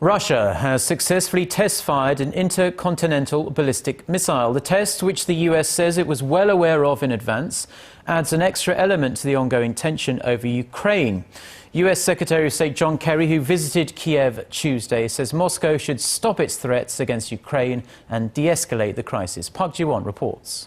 Russia has successfully test-fired an intercontinental ballistic missile. The test, which the US says it was well aware of in advance, adds an extra element to the ongoing tension over Ukraine. US Secretary of State John Kerry, who visited Kiev Tuesday, says Moscow should stop its threats against Ukraine and de-escalate the crisis. Park Ji-won reports.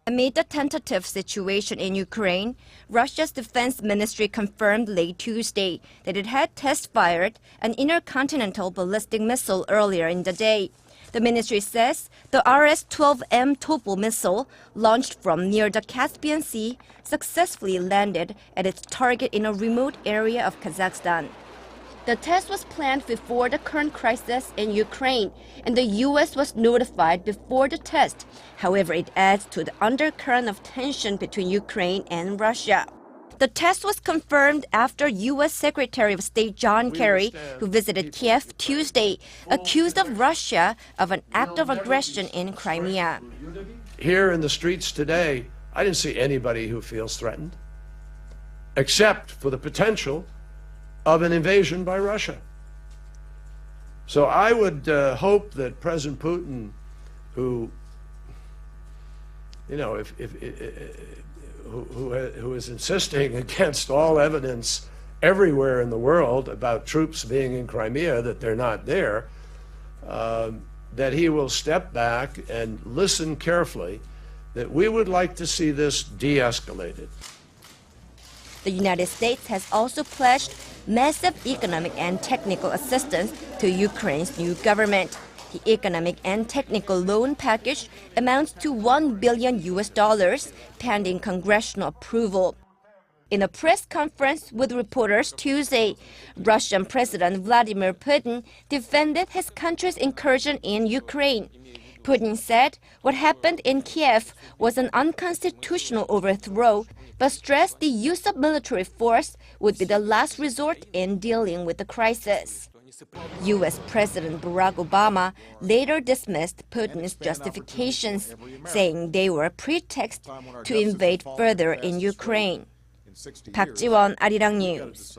Amid the tentative situation in Ukraine, Russia's defense ministry confirmed late Tuesday that it had test-fired an intercontinental ballistic missile earlier in the day. The ministry says the RS-12M Topol missile, launched from near the Caspian Sea, successfully landed at its target in a remote area of Kazakhstan. The test was planned before the current crisis in Ukraine, and the U.S. was notified before the test. However, it adds to the undercurrent of tension between Ukraine and Russia. The test was confirmed after U.S. Secretary of State John Kerry, who visited Kiev Tuesday, accused of Russia of an act of aggression in Crimea. Here in the streets today, I didn't see anybody who feels threatened, except for the potential of an invasion by Russia. So I would hope that President Putin, who, you know, who is insisting against all evidence everywhere in the world about troops being in Crimea, that they're not there, that he will step back and listen carefully, that we would like to see this de-escalated. The United States has also pledged massive economic and technical assistance to Ukraine's new government. The economic and technical loan package amounts to $1 billion pending congressional approval. In a press conference with reporters Tuesday, Russian President Vladimir Putin defended his country's incursion in Ukraine. Putin said what happened in Kiev was an unconstitutional overthrow, but stressed the use of military force would be the last resort in dealing with the crisis. U.S. President Barack Obama later dismissed Putin's justifications, saying they were a pretext to invade further in Ukraine. Park Ji-won, Arirang News.